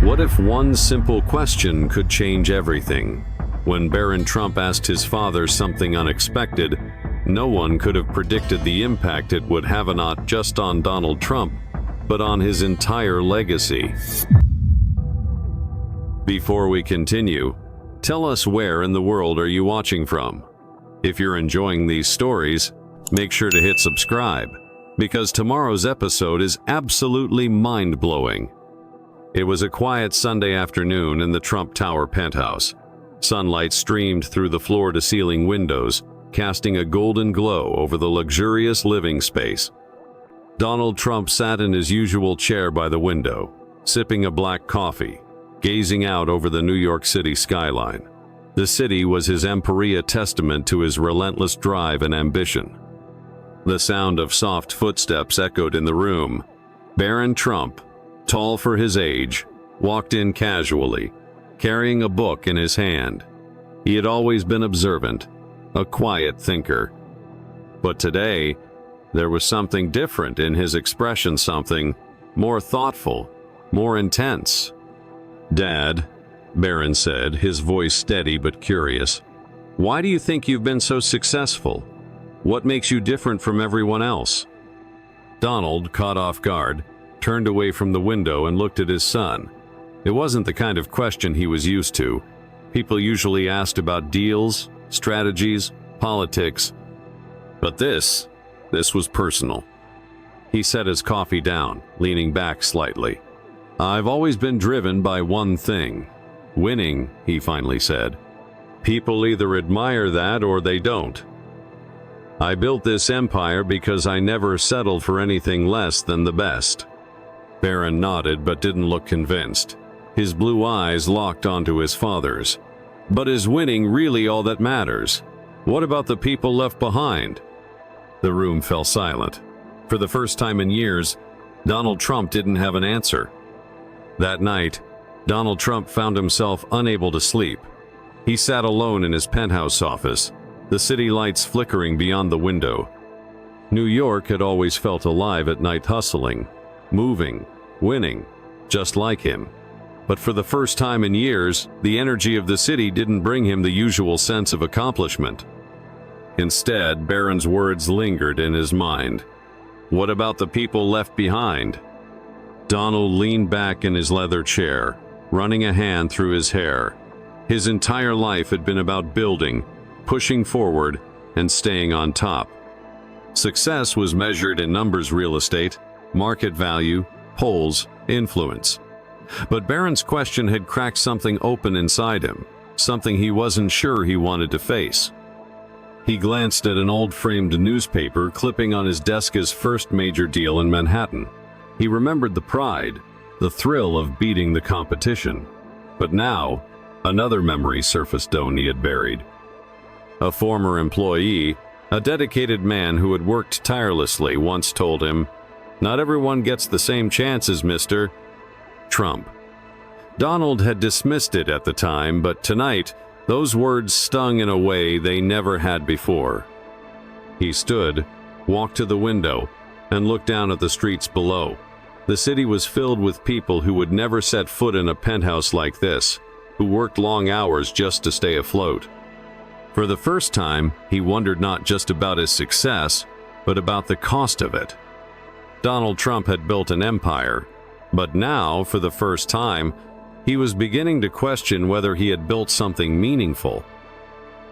What if one simple question could change everything? When Barron Trump asked his father something unexpected, no one could have predicted the impact it would have not just on Donald Trump, but on his entire legacy. Before we continue, tell us where in the world are you watching from? If you're enjoying these stories, make sure to hit subscribe, because tomorrow's episode is absolutely mind-blowing. It was a quiet Sunday afternoon in the Trump Tower penthouse. Sunlight streamed through the floor-to-ceiling windows, casting a golden glow over the luxurious living space. Donald Trump sat in his usual chair by the window, sipping a black coffee, gazing out over the New York City skyline. The city was his emperor, testament to his relentless drive and ambition. The sound of soft footsteps echoed in the room. Barron Trump, tall for his age, walked in casually, carrying a book in his hand. He had always been observant, a quiet thinker. But today, there was something different in his expression, something more thoughtful, more intense. "Dad," Barron said, his voice steady but curious, "why do you think you've been so successful? What makes you different from everyone else?" Donald, caught off guard, turned away from the window and looked at his son. It wasn't the kind of question he was used to. People usually asked about deals, strategies, politics. But this was personal. He set his coffee down, leaning back slightly. "I've always been driven by one thing. Winning," he finally said. "People either admire that or they don't. I built this empire because I never settled for anything less than the best." Barron nodded but didn't look convinced. His blue eyes locked onto his father's. "But is winning really all that matters? What about the people left behind?" The room fell silent. For the first time in years, Donald Trump didn't have an answer. That night, Donald Trump found himself unable to sleep. He sat alone in his penthouse office, the city lights flickering beyond the window. New York had always felt alive at night, hustling, moving, winning, just like him. But for the first time in years, the energy of the city didn't bring him the usual sense of accomplishment. Instead, Barron's words lingered in his mind. What about the people left behind? Donald leaned back in his leather chair, running a hand through his hair. His entire life had been about building, pushing forward, and staying on top. Success was measured in numbers: real estate, market value, polls, influence. But Barron's question had cracked something open inside him, something he wasn't sure he wanted to face. He glanced at an old framed newspaper clipping on his desk, his first major deal in Manhattan. He remembered the pride, the thrill of beating the competition. But now, another memory surfaced he had buried. A former employee, a dedicated man who had worked tirelessly, once told him, "Not everyone gets the same chances, Mr. Trump." Donald had dismissed it at the time, but tonight, those words stung in a way they never had before. He stood, walked to the window, and looked down at the streets below. The city was filled with people who would never set foot in a penthouse like this, who worked long hours just to stay afloat. For the first time, he wondered not just about his success, but about the cost of it. Donald Trump had built an empire, but now, for the first time, he was beginning to question whether he had built something meaningful.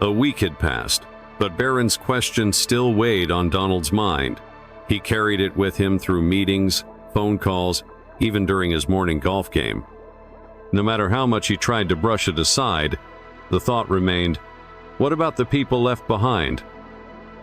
A week had passed, but Barron's question still weighed on Donald's mind. He carried it with him through meetings, phone calls, even during his morning golf game. No matter how much he tried to brush it aside, the thought remained, what about the people left behind?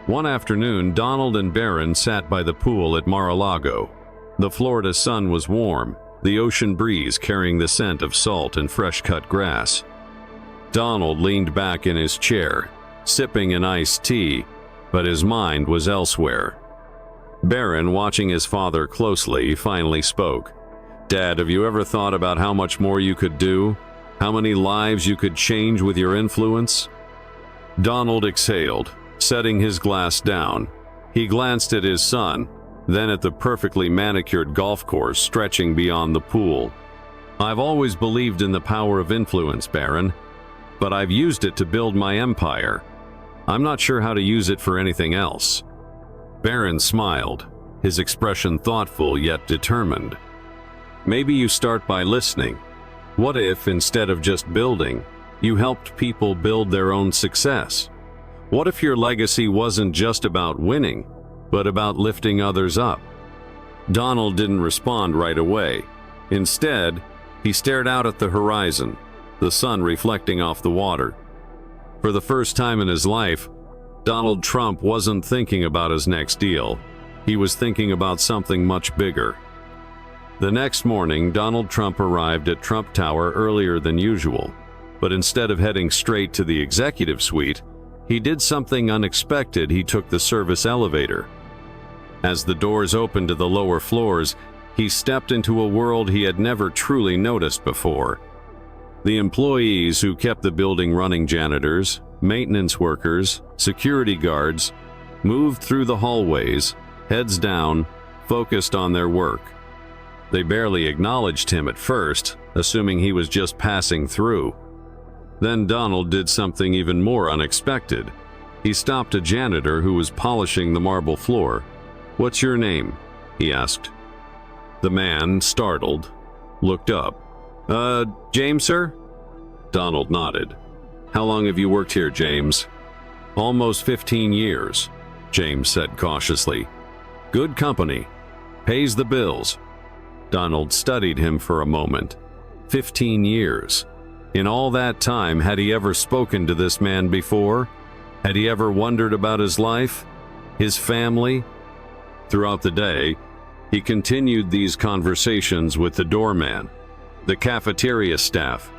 One afternoon, Donald and Barron sat by the pool at Mar-a-Lago. The Florida sun was warm, the ocean breeze carrying the scent of salt and fresh-cut grass. Donald leaned back in his chair, sipping an iced tea, but his mind was elsewhere. Barron, watching his father closely, finally spoke. "Dad, have you ever thought about how much more you could do? How many lives you could change with your influence?" Donald exhaled, setting his glass down. He glanced at his son, then at the perfectly manicured golf course stretching beyond the pool. I've always believed in the power of influence, Barron, but I've used it to build my empire. I'm not sure how to use it for anything else." Barron smiled, his expression thoughtful yet determined. "Maybe you start by listening. What if, instead of just building, you helped people build their own success? What if your legacy wasn't just about winning, but about lifting others up?" Donald didn't respond right away. Instead, he stared out at the horizon, the sun reflecting off the water. For the first time in his life, Donald Trump wasn't thinking about his next deal. He was thinking about something much bigger. The next morning, Donald Trump arrived at Trump Tower earlier than usual, but instead of heading straight to the executive suite, he did something unexpected. He took the service elevator. As the doors opened to the lower floors, he stepped into a world he had never truly noticed before. The employees who kept the building running, janitors, maintenance workers, security guards, moved through the hallways, heads down, focused on their work. They barely acknowledged him at first, assuming he was just passing through. Then Donald did something even more unexpected. He stopped a janitor who was polishing the marble floor. "What's your name?" he asked. The man, startled, looked up. James, sir?" Donald nodded. "How long have you worked here, James?" "Almost 15 years, James said cautiously. "Good company. Pays the bills." Donald studied him for a moment. 15 years. In all that time, had he ever spoken to this man before? Had he ever wondered about his life? His family? Throughout the day, he continued these conversations with the doorman, the cafeteria staff,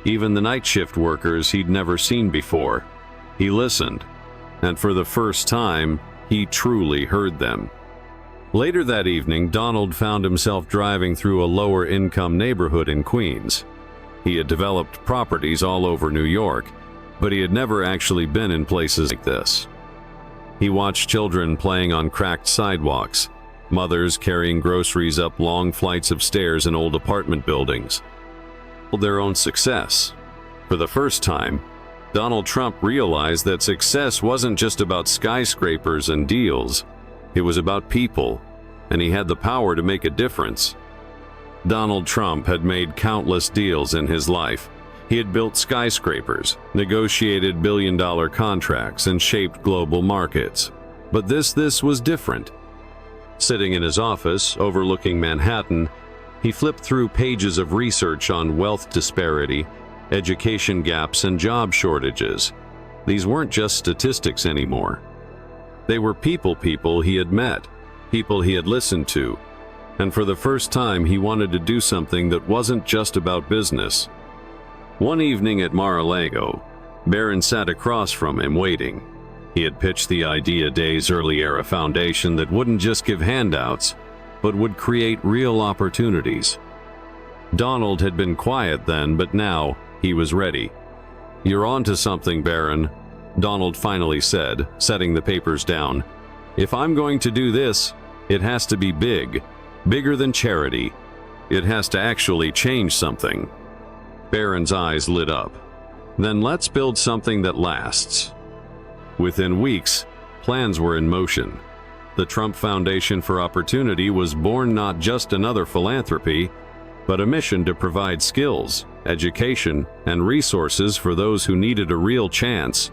even the night shift workers he'd never seen before. He listened, and for the first time, he truly heard them. Later that evening, Donald found himself driving through a lower-income neighborhood in Queens. He had developed properties all over New York, but he had never actually been in places like this. He watched children playing on cracked sidewalks, mothers carrying groceries up long flights of stairs in old apartment buildings. Their own success. For the first time, Donald Trump realized that success wasn't just about skyscrapers and deals. It was about people, and he had the power to make a difference. Donald Trump had made countless deals in his life. He had built skyscrapers, negotiated billion-dollar contracts, and shaped global markets. But this was different. Sitting in his office, overlooking Manhattan, he flipped through pages of research on wealth disparity, education gaps, and job shortages. These weren't just statistics anymore. They were people he had met, people he had listened to, and for the first time he wanted to do something that wasn't just about business. One evening at Mar-a-Lago, Barron sat across from him waiting. He had pitched the idea days earlier, a foundation that wouldn't just give handouts, but would create real opportunities. Donald had been quiet then, but now he was ready. "You're onto something, Barron," Donald finally said, setting the papers down. "If I'm going to do this, it has to be big, bigger than charity. It has to actually change something." Barron's eyes lit up. "Then let's build something that lasts." Within weeks, plans were in motion. The Trump Foundation for Opportunity was born, not just another philanthropy, but a mission to provide skills, education, and resources for those who needed a real chance.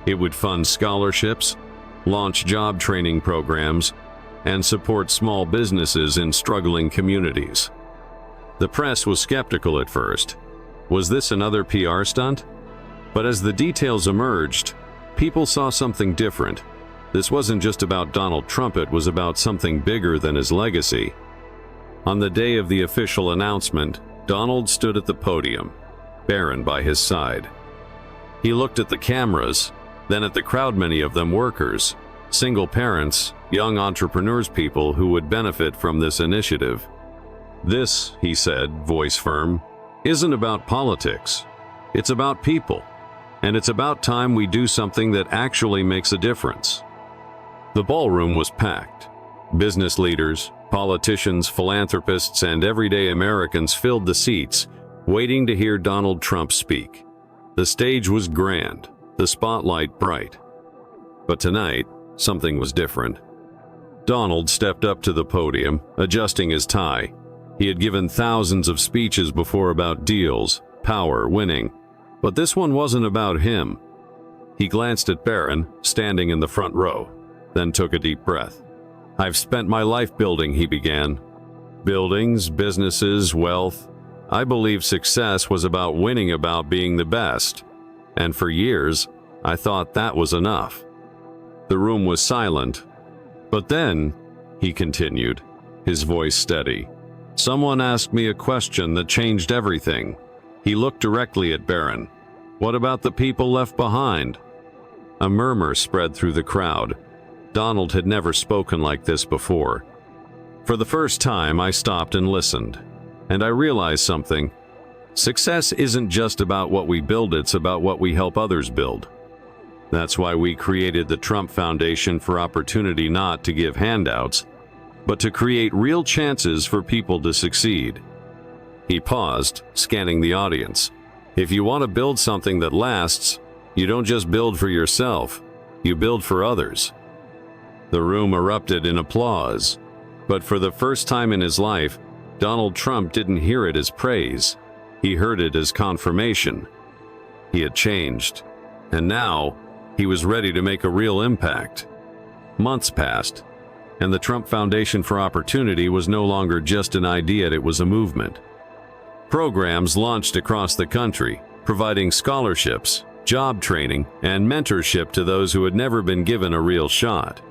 It would fund scholarships, launch job training programs, and support small businesses in struggling communities. The press was skeptical at first. Was this another PR stunt? But as the details emerged, people saw something different. This wasn't just about Donald Trump, it was about something bigger than his legacy. On the day of the official announcement, Donald stood at the podium, Barron by his side. He looked at the cameras, then at the crowd, many of them workers, single parents, young entrepreneurs, people who would benefit from this initiative. "This," he said, voice firm, "isn't about politics. It's about people. And it's about time we do something that actually makes a difference." The ballroom was packed. Business leaders, Politicians, philanthropists, and everyday Americans filled the seats, waiting to hear Donald Trump speak. The stage was grand, the spotlight bright. But tonight, something was different. Donald stepped up to the podium, adjusting his tie. He had given thousands of speeches before about deals, power, winning. But this one wasn't about him. He glanced at Barron, standing in the front row, then took a deep breath. "I've spent my life building," he began. "Buildings, businesses, wealth. I believe success was about winning, about being the best. And for years, I thought that was enough." The room was silent. "But then," he continued, his voice steady, "someone asked me a question that changed everything." He looked directly at Barron. "What about the people left behind?" A murmur spread through the crowd. Donald had never spoken like this before. For the first time, I stopped and listened. And I realized something. Success isn't just about what we build, it's about what we help others build. That's why we created the Trump Foundation, for opportunity, not to give handouts, but to create real chances for people to succeed. He paused, scanning the audience. If you want to build something that lasts, you don't just build for yourself, you build for others. The room erupted in applause. But for the first time in his life, Donald Trump didn't hear it as praise. He heard it as confirmation. He had changed, and now he was ready to make a real impact. Months passed, and the Trump Foundation for Opportunity was no longer just an idea, it was a movement. Programs launched across the country, providing scholarships, job training, and mentorship to those who had never been given a real shot.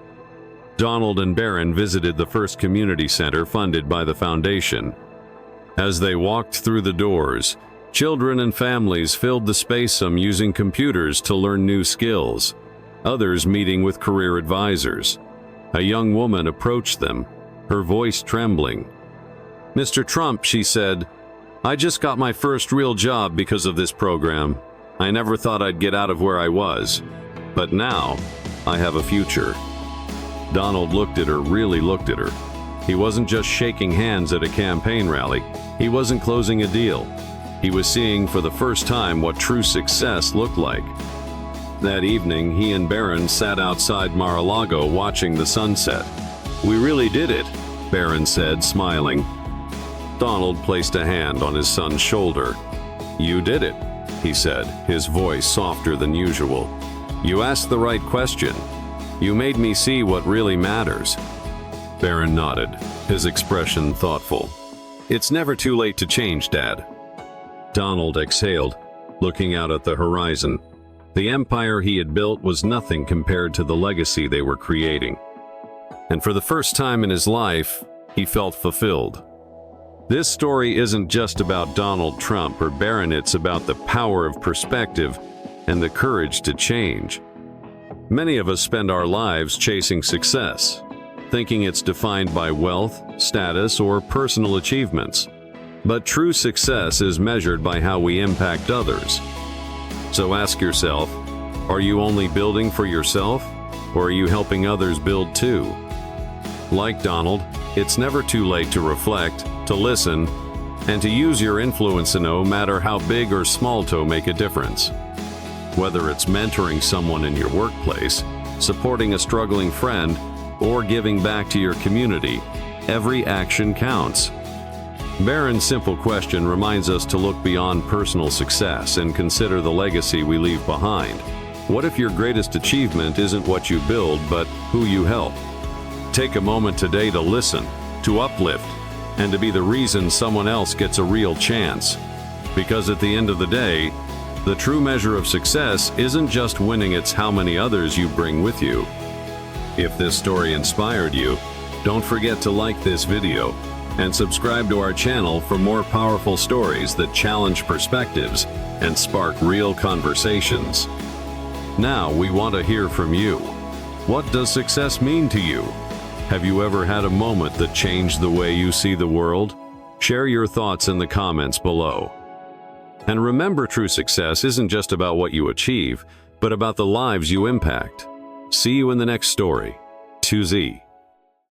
Donald and Barron visited the first community center funded by the foundation. As they walked through the doors, children and families filled the space, some using computers to learn new skills, others meeting with career advisors. A young woman approached them, her voice trembling. "Mr. Trump," she said, "I just got my first real job because of this program. I never thought I'd get out of where I was, but now I have a future." Donald looked at her, really looked at her. He wasn't just shaking hands at a campaign rally. He wasn't closing a deal. He was seeing for the first time what true success looked like. That evening, he and Barron sat outside Mar-a-Lago watching the sunset. "We really did it," Barron said, smiling. Donald placed a hand on his son's shoulder. "You did it," he said, his voice softer than usual. "You asked the right question. You made me see what really matters." Barron nodded, his expression thoughtful. "It's never too late to change, Dad." Donald exhaled, looking out at the horizon. The empire he had built was nothing compared to the legacy they were creating. And for the first time in his life, he felt fulfilled. This story isn't just about Donald Trump or Barron, it's about the power of perspective and the courage to change. Many of us spend our lives chasing success, thinking it's defined by wealth, status, or personal achievements. But true success is measured by how we impact others. So ask yourself, are you only building for yourself, or are you helping others build too? Like Donald, it's never too late to reflect, to listen, and to use your influence, no matter how big or small, to make a difference. Whether it's mentoring someone in your workplace, supporting a struggling friend, or giving back to your community, every action counts. Barron's simple question reminds us to look beyond personal success and consider the legacy we leave behind. What if your greatest achievement isn't what you build, but who you help? Take a moment today to listen, to uplift, and to be the reason someone else gets a real chance. Because at the end of the day, the true measure of success isn't just winning, it's how many others you bring with you. If this story inspired you, don't forget to like this video and subscribe to our channel for more powerful stories that challenge perspectives and spark real conversations. Now we want to hear from you. What does success mean to you? Have you ever had a moment that changed the way you see the world? Share your thoughts in the comments below. And remember, true success isn't just about what you achieve, but about the lives you impact. See you in the next story. 2Z.